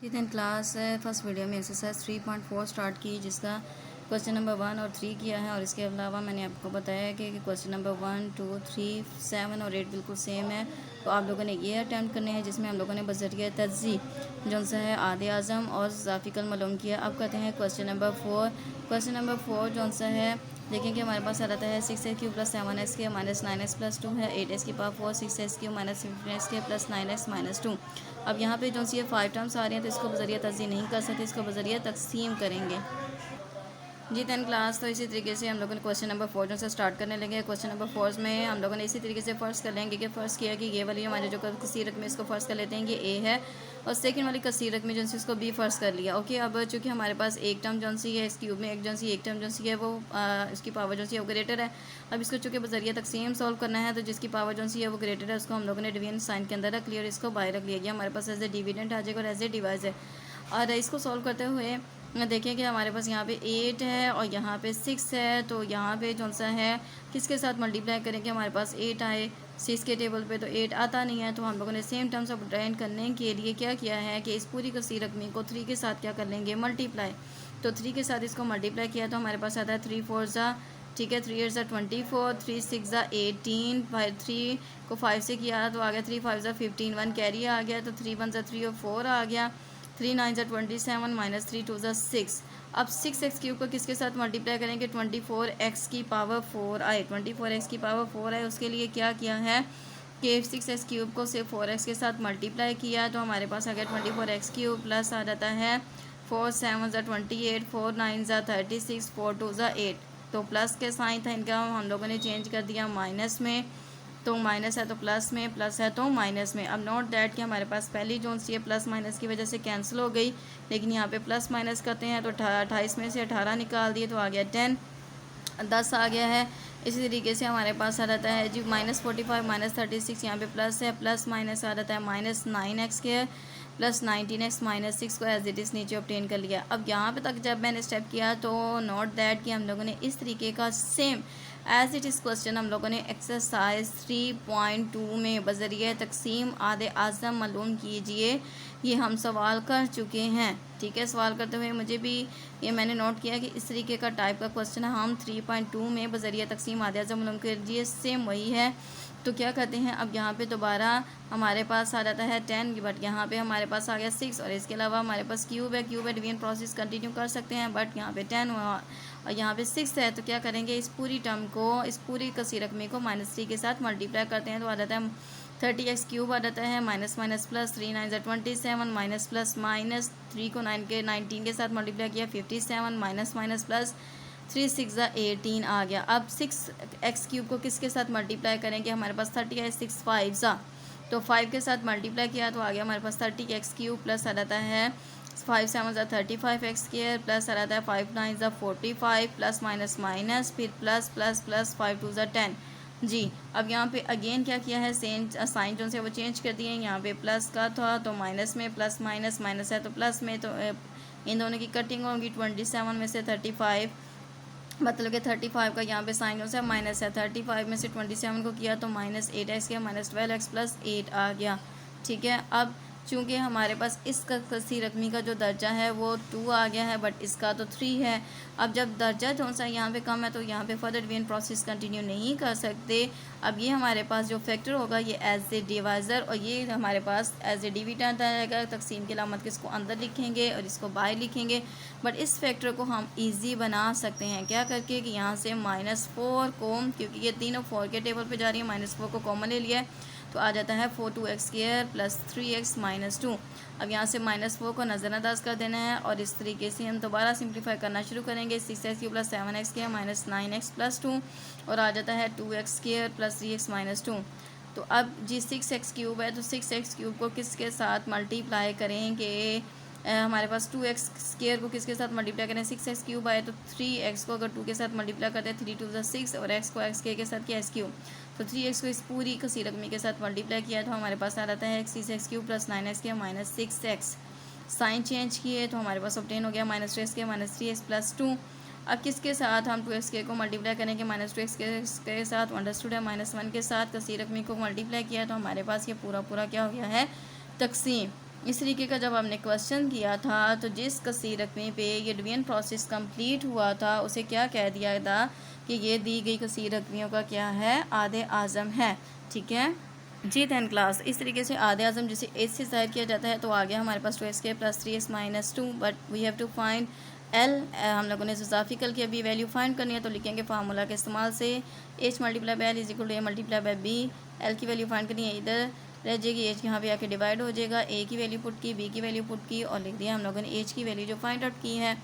दिन class first video में exercise 3.4 start की, जिसका क्वेश्चन नंबर 1 और 3 किया है। और इसके अलावा मैंने आपको बताया कि क्वेश्चन नंबर 1, 2, 3, 7 और 8 बिल्कुल सेम है। तो आप लोगों ने ये अटैम्प्ट करने हैं, जिसमें हम लोगों ने बजरिया तज्ज़ी जो सा है आदे आज़म और ज़ाफ़िकल मालूम किया। अब कहते हैं क्वेश्चन नंबर 4। क्वेश्चन नंबर 4 जो सा है, देखें कि हमारे पास आ रहता है 6x³ plus 7x² minus 9x plus 2 है, 8x की power 4, 6x³ minus 15x² plus 9x minus 2। अब यहाँ पे जो सी ये 5 टर्म्स आ रही हैं, तो इसको बजरिया तज़्ज़ी नहीं कर सकते, इसको बजरिया तकसीम करेंगे। जी 10 क्लास। तो इसी तरीके से हम लोगों ने क्वेश्चन नंबर 4 जो से स्टार्ट करने लगे। क्वेश्चन नंबर 4 में हम लोगों ने इसी तरीके से फ़र्ज़ कर लेंगे कि फ़र्ज़ किया कि ये वाली हमारे जो कसीर रकम इसको फ़र्ज़ कर लेते हैं कि ए है, और सेकंड वाली कसीर रकम जो सी इसको बी फ़र्ज़ कर लिया। ओके, अब चूँकि हमारे पास एक टर्म जो सी है इस क्यूब में, एक जो सी एक टर्म जो सी है वो इसकी पावर जो सी है वो ग्रेटर है। अब इसको चूँकि बजरिया तकसीम सॉल्व करना है, तो जिसकी पावर जो सी है वो ग्रेटर है उसको हम लोगों ने डिवीजन साइन के अंदर रख लिया और इसको बाहर रख लिया गया। हमारे पास एज ए डिविडेंट आ जाएगा और एज ए डिवाइस है। और इसको सॉल्व करते हुए देखें कि हमारे पास यहाँ पे 8 है और यहाँ पे 6 है। तो यहाँ पे जो सा है किसके साथ मल्टीप्लाई करेंगे, हमारे पास 8 आए 6 के टेबल पे, तो 8 आता नहीं है। तो हम लोगों ने सेम टर्म्स ऑफ ऑब्टेन करने के लिए क्या किया है कि इस पूरी कसीर रकमी को 3 के साथ क्या कर लेंगे, मल्टीप्लाई। तो 3 के साथ इसको मल्टीप्लाई किया तो हमारे पास आता है 3 4 ज़ा, ठीक है, 3 8 ज़ा 24, 3 6 ज़ा 18, 3 को 5 से किया तो आ गया 3 5 ज़ा 15, 1 कैरी आ गया, तो 3 1 ज़ा 3 और 4 आ गया, 3 9 ज़ा 27 माइनस 3 2 ज़ा 6। अब 6x³ को किसके साथ मल्टीप्लाई करेंगे, 24x की पावर 4 आए, 24x की पावर 4 आए। उसके लिए क्या किया है कि 6x³ को सिर्फ 4x के साथ मल्टीप्लाई किया, तो हमारे पास आ गया 24x³ प्लस आ जाता है 4 7 ज़ा 28, 4 9 ज़ा 36, 4 2 ज़ा 8। तो प्लस के साइन था इनका हम लोगों ने चेंज कर दिया माइनस में, तो माइनस है तो प्लस में, प्लस है तो माइनस में। अब नोट दैट कि हमारे पास पहली जो सी है प्लस माइनस की वजह से कैंसिल हो गई, लेकिन यहाँ पे प्लस माइनस करते हैं तो 28 में से 18 निकाल दिए तो आ गया 10 आ गया है। इसी तरीके से हमारे पास आ जाता है जी -45 माइनस 36, यहाँ पे प्लस है, प्लस माइनस आ जाता है -9x² प्लस 19x माइनस 6 को एज इट इज़ नीचे ऑब्टेन कर लिया। अब यहाँ पे तक जब मैंने स्टेप किया तो नोट दैट कि हम लोगों ने इस तरीके का same as it is question हम लोगों ने एक्सरसाइज 3.2 में बजरिया तकसीम आदे आज़म मालूम कीजिए, ये हम सवाल कर चुके हैं। ठीक है, सवाल करते हुए मुझे भी ये मैंने नोट किया कि इस तरीके का टाइप का क्वेश्चन हम 3.2 में बजरिया तकसीम आदे आज़म मालूम कीजिए सेम वही है। तो क्या कहते हैं, अब यहाँ पे दोबारा हमारे पास आ जाता है 10, बट यहाँ पे हमारे पास आ गया 6, और इसके अलावा हमारे पास क्यूब है, डिवीजन प्रोसेस कंटिन्यू कर सकते हैं, बट यहाँ पे 10 हुआ और यहाँ पे 6 है। तो क्या करेंगे, इस पूरी टर्म को, इस पूरी कसीर रकमी को -3 के साथ मल्टीप्लाई करते हैं तो आ जाता है 30x³ आ जाता है, माइनस माइनस प्लस, 3 9 ज़ा 27, माइनस प्लस माइनस, 3 को 19 के साथ मल्टीप्लाई किया 57, माइनस माइनस प्लस, 3 6 ज़ा 18 आ गया। अब 6x³ को किसके साथ मल्टीप्लाई करेंगे, हमारे पास 30 है, 6 5 ज़ा, तो 5 के साथ मल्टीप्लाई किया तो आ गया हमारे पास 30x³ प्लस आ जाता है 5 7 ज़ा 35x² प्लस आ जाता है 5 9 ज़ा 45 प्लस माइनस माइनस फिर प्लस प्लस प्लस 5 2 ज़ा 10। जी अब यहाँ पे अगेन क्या किया है, सेम साइन जो से वो चेंज कर दिए। यहाँ पे प्लस का था तो माइनस में, प्लस माइनस माइनस है तो प्लस में, तो इन दोनों की कटिंग होगी 27 में से 35, मतलब कि 35 का यहाँ पे साइन से माइनस है, 35 में से 27 को किया तो -8x किया, -12x प्लस 8 आ गया। ठीक है, अब चूँकि हमारे पास इस कसी रकमी का जो दर्जा है वो 2 आ गया है, बट इसका तो 3 है। अब जब दर्जा जो सा यहाँ पे कम है तो यहाँ पे फर्दर डिवीजन प्रोसेस कंटिन्यू नहीं कर सकते। अब ये हमारे पास जो फैक्टर होगा ये एज ए डिवाइज़र और ये हमारे पास एज ए डिविडेंट आएगा। तकसीम की अलामत के इसको अंदर लिखेंगे और इसको बाहर लिखेंगे, बट इस फैक्टर को हम ईजी बना सकते हैं क्या करके कि यहाँ से -4 को, क्योंकि ये तीनों 4 के टेबल पे जा रही है, -4 को कॉमन ले लिया है तो आ जाता है 4 2x² प्लस 3x माइनस 2। अब यहाँ से -4 को नज़रअंदाज कर देना है और इस तरीके से हम दोबारा सिंप्लीफाई करना शुरू करेंगे। 6x³ plus 7x² minus 9x plus 2 और आ जाता है 2x² प्लस 3x माइनस 2। तो अब जी 6x³ है तो 6x³ को किसके साथ मल्टीप्लाई करेंगे, हमारे पास 2x² को किसके साथ मल्टीप्लाई करें, 6x³ आए तो 3x को अगर 2 के साथ मल्टीप्लाई करते हैं 3 2 ज़ा 6 और x को x के साथ क्या x³ तो 3x को इस पूरी कसी रकमी के साथ मल्टीप्लाई किया तो हमारे पास आ जाता है 6x³ प्लस 9x के माइनस 6x। साइन चेंज किए तो हमारे पास ऑब्टेन हो गया -2x के माइनस 3x प्लस 2। अब किसके साथ हम 2x को मल्टीप्लाई करेंगे, -2x के साथ, अंडरस्टूड है -1 के साथ कसी रकमी को मल्टीप्लाई किया तो हमारे पास ये पूरा क्या हो गया है, तकसीम। इस तरीके का जब हमने क्वेश्चन किया था तो जिस कसीर रकमे पे ये डिवीजन प्रोसेस कंप्लीट हुआ था उसे क्या कह दिया था कि ये दी गई कसीर रकमियों का क्या है, आधे आज़म है। ठीक है जी। 10 क्लास इस तरीके से आधे आज़म जिसे एच से ज़ाहिर किया जाता है तो आ गया हमारे पास 2x² + 3x - 2, but we have to find L. हम लोगों ने इजाफिकल की अभी वैल्यू फाइंड करनी है तो लिखेंगे फार्मूला के इस्तेमाल से h × l = a × b। L की वैल्यू फाइंड करनी है, इधर रह जाएगी, एच यहाँ पे आके डिवाइड हो जाएगा, ए की वैल्यू पुट की, बी की वैल्यू पुट की और लिख दिया हम लोगों ने एच की वैल्यू जो फाइंड आउट की है।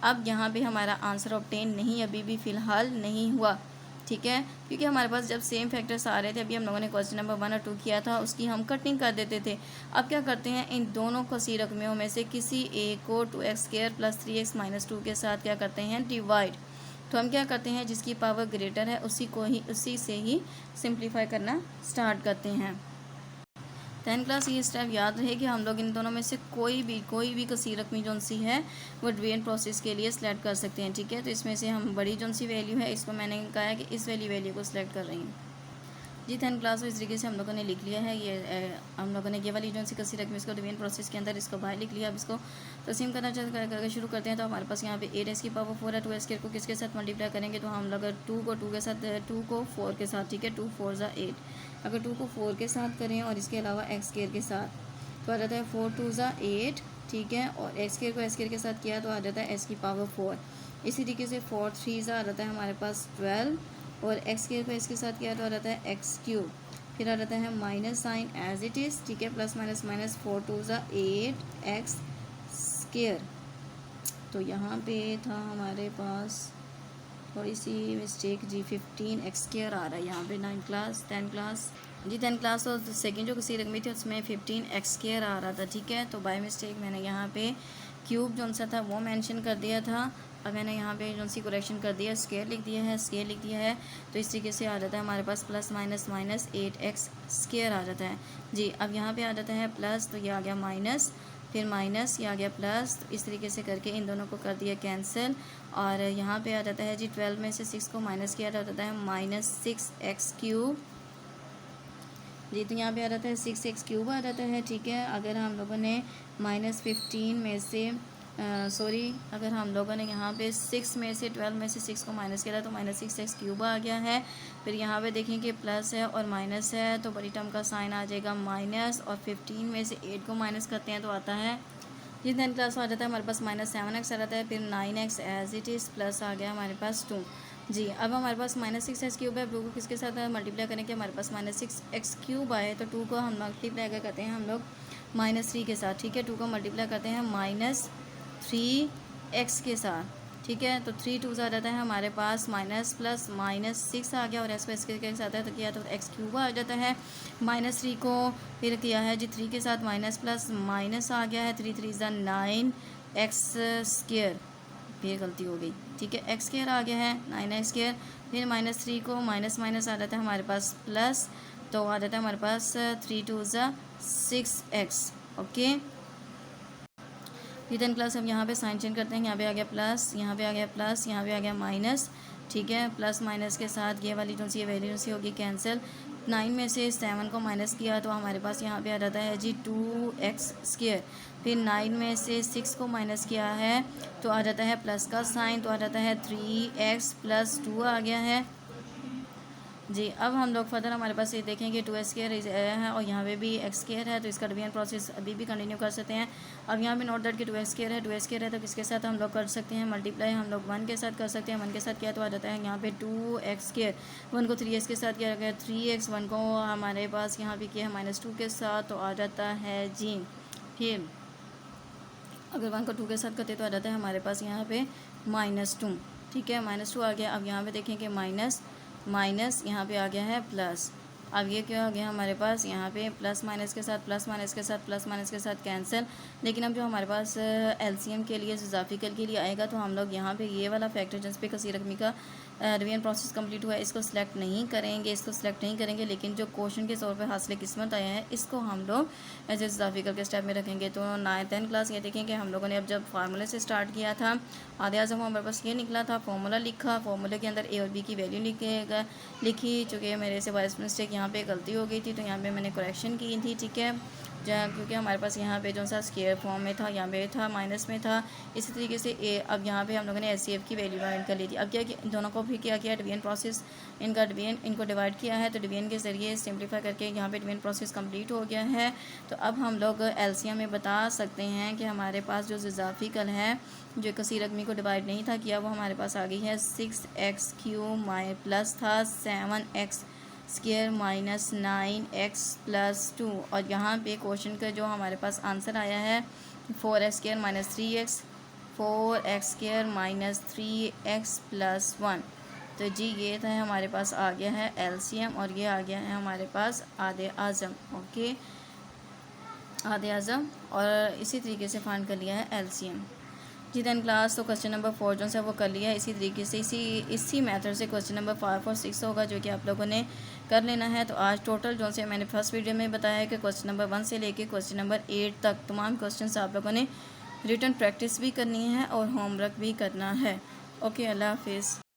अब यहाँ पे हमारा आंसर ऑब्टेन नहीं अभी भी फ़िलहाल नहीं हुआ। ठीक है, क्योंकि हमारे पास जब सेम फैक्टर्स आ रहे थे, अभी हम लोगों ने क्वेश्चन नंबर 1 और 2 किया था, उसकी हम कटिंग कर देते थे। अब क्या करते हैं, इन दोनों कसीर रकमियों में से किसी एक को 2x² + 3x - 2 के साथ क्या करते हैं, डिवाइड। तो हम क्या करते हैं, जिसकी पावर ग्रेटर है उसी से ही सिंप्लीफाई करना स्टार्ट करते हैं। 10 क्लास ये स्टेप याद रहे कि हम लोग इन दोनों में से कोई भी कसीर रकमी जो सी है वो डिवीजन प्रोसेस के लिए सिलेक्ट कर सकते हैं। ठीक है, तो इसमें से हम बड़ी जो सी वैल्यू है इसको मैंने कहा है कि इस वैल्यू को सिलेक्ट कर रही हूँ जी। 10 क्लास इस तरीके से हम लोगों ने लिख लिया है। ये हम लोगों ने ये वाली जो सी कसीर रकमी इसको डिवीजन प्रोसेस के अंदर इसको बाहर लिख लिया। अब इसको तस्लीम करना करके शुरू करते हैं। तो हमारे पास यहाँ पे 8x⁴ है। 2x² को किसके साथ मल्टीप्लाई करेंगे, तो हम लोग अगर 2 को 2 के साथ, 2 को 4 के साथ, ठीक है, 2 4 ज़ा 8, अगर 2 को 4 के साथ करें और इसके अलावा x² के साथ तो आ जाता है 4 2 ज़ा 8। ठीक है, और x² को x² के साथ किया तो आ जाता है x⁴। इसी तरीके से 4 3 ज़ा आ जाता है हमारे पास 12 और x² को इसके साथ किया तो आ जाता है x³। फिर आ जाता है minus sign as it is. ठीक है, प्लस माइनस माइनस 4 2 ज़ा 8x²। तो यहाँ पे था हमारे पास थोड़ी सी मिस्टेक जी, 15x² आ रहा है यहाँ पे 9 क्लास 10 क्लास जी। 10 क्लास और सेकंड जो कसीर रकमी थी उसमें 15x² आ रहा था। ठीक है, तो बाय मिस्टेक मैंने यहाँ पे क्यूब जो सा था वो मेंशन कर दिया था। अब मैंने यहाँ पे जो सी करेक्शन कर दिया, स्केयर लिख दिया है, तो इस तरीके से आ जाता है हमारे पास प्लस माइनस माइनस 8x² आ जाता है जी। अब यहाँ पे आ जाता है प्लस, तो ये आ गया माइनस, फिर माइनस, ये आ गया प्लस। तो इस तरीके से करके इन दोनों को कर दिया कैंसिल और यहाँ पे आ जाता है जी 12 में से 6 को माइनस किया जाता है -6x³ जी। तो यहाँ पे आ जाता है 6x³ आ जाता है। ठीक है, अगर हम लोगों ने -15 में से अगर हम लोगों ने यहाँ पे 6 में से 12 में से 6 को माइनस किया तो -6x³ आ गया है। फिर यहाँ पे देखें कि प्लस है और माइनस है तो बड़ी टर्म का साइन आ जाएगा माइनस, और 15 में से 8 को माइनस करते हैं तो आता है जी 10 क्लास आ जाता है हमारे पास -7x आ जाता है। फिर 9x as it is plus आ गया हमारे पास 2 जी। अब हमारे पास -6x³ है, 2 को किसके साथ मल्टीप्लाई करेंगे, हमारे पास -6x³ आए तो 2 को हम मल्टीप्लाई करते हैं हम लोग -3 के साथ। ठीक है, 2 को मल्टीप्लाई करते हैं -3x के साथ। ठीक है, तो 3 2 आ जाता है हमारे पास माइनस प्लस -6 आ गया और एक्स प्लस के साथ है तो किया तो x³ आ जाता है। -3 को फिर किया है जी 3 के साथ माइनस प्लस माइनस आ गया है, 3 3 ज़ा 9x², फिर गलती हो गई। ठीक है, x² आ गया है 9x²। फिर -3 को माइनस माइनस आ जाता है हमारे पास प्लस, तो आ जाता है हमारे पास 3 2 ज़ा 6x। ओके, रिटर्न क्लास हम यहाँ पे साइन चेंज करते हैं, यहाँ पे आ गया प्लस, यहाँ पे आ गया प्लस, यहाँ पे आ गया माइनस। ठीक है, प्लस माइनस के साथ ये वाली जो सी वैल्यू सी होगी कैंसिल। 9 में से 7 को माइनस किया तो हमारे पास यहाँ पे आ जाता है जी 2x²। फिर 9 में से 6 को माइनस किया है तो आ जाता है प्लस का साइन, तो आ जाता है 3x + 2 आ गया है जी। अब हम लोग फर्दर हमारे पास ये देखेंगे 2x² है और यहाँ पे भी x² है, तो इसका डिवीजन प्रोसेस अभी भी कंटिन्यू कर सकते हैं। अब यहाँ पे नोट दैट कि 2x² है तो किसके साथ हम लोग कर सकते हैं मल्टीप्लाई, हम लोग 1 के साथ कर सकते हैं। 1 के साथ किया तो आ जाता है यहाँ पे 2x², 1 को 3x के साथ किया गया 3x, 1 को हमारे पास यहाँ पे किया है -2 के साथ तो आ जाता है जी। फिर अगर 1 को 2 के साथ करते तो आ जाता है हमारे पास यहाँ पे -2। ठीक है, -2 आ गया। अब यहाँ पे देखेंगे माइनस माइनस, यहाँ पे आ गया है प्लस। अब ये क्या आ गया हमारे पास यहाँ पे प्लस माइनस के साथ प्लस माइनस के साथ प्लस माइनस के साथ कैंसिल। लेकिन अब जो हमारे पास एलसीएम के लिए इजाफिकल के लिए आएगा तो हम लोग यहाँ पे ये वाला फैक्टर जिस पे कसीर रकमी का डिवीजन प्रोसेस कंप्लीट हुआ है इसको सिलेक्ट नहीं करेंगे, लेकिन जो क्वेश्चन के तौर पे हासिल किस्मत आया है इसको हम लोग एज इजाफिकल के स्टेप में रखेंगे। तो 9th क्लास ये देखेंगे हम लोगों ने अब जब फार्मूले से स्टार्ट किया था, आधे आज़म हमारे पास ये निकला था, फार्मूला लिखा, फार्मूले के अंदर ए और बी की वैल्यू लिखी, चूँकि मेरे से वाइस मिस्टेक यहाँ पे गलती हो गई थी तो यहाँ पे मैंने करेक्शन की थी। ठीक है, जहाँ क्योंकि हमारे पास यहाँ पे जो सा स्क्वायर फॉर्म में था, यहाँ पे था माइनस में था। इसी तरीके से अब यहाँ पे हम लोगों ने HCF की वैल्यू फाइंड कर ली थी। अब क्या किया, दोनों को भी क्या किया, डिवीजन प्रोसेस इनको डिवाइड किया है, तो डिवीजन के ज़रिए सिंप्लीफाई करके यहाँ पे डिवीजन प्रोसेस कंप्लीट हो गया है। तो अब हम लोग LCM में बता सकते हैं कि हमारे पास जो इजाफी कल है, जो कसी रकमी को डिवाइड नहीं था किया, वो हमारे पास आ गई है 6x³ प्लस था 7x स्क्वायर माइनस 9x+2। और यहाँ पे क्वेश्चन का जो हमारे पास आंसर आया है 4x² minus 3x, 4x² minus 3x+1। तो जी ये था हमारे पास आ गया है LCM, और ये आ गया है हमारे पास आधे आज़म। ओके, आधे आज़म, और इसी तरीके से फाइंड कर लिया है LCM। जी देन क्लास, तो क्वेश्चन नंबर 4 जो है वो कर लिया है। इसी तरीके से इसी मेथड से क्वेश्चन नंबर 5 और 6 होगा, जो कि आप लोगों ने कर लेना है। तो आज टोटल जो से मैंने फर्स्ट वीडियो में बताया है कि क्वेश्चन नंबर 1 से लेके क्वेश्चन नंबर 8 तक तमाम क्वेश्चन आप लोगों ने रिटन प्रैक्टिस भी करनी है और होमवर्क भी करना है। ओके, अल्लाह हाफिज़।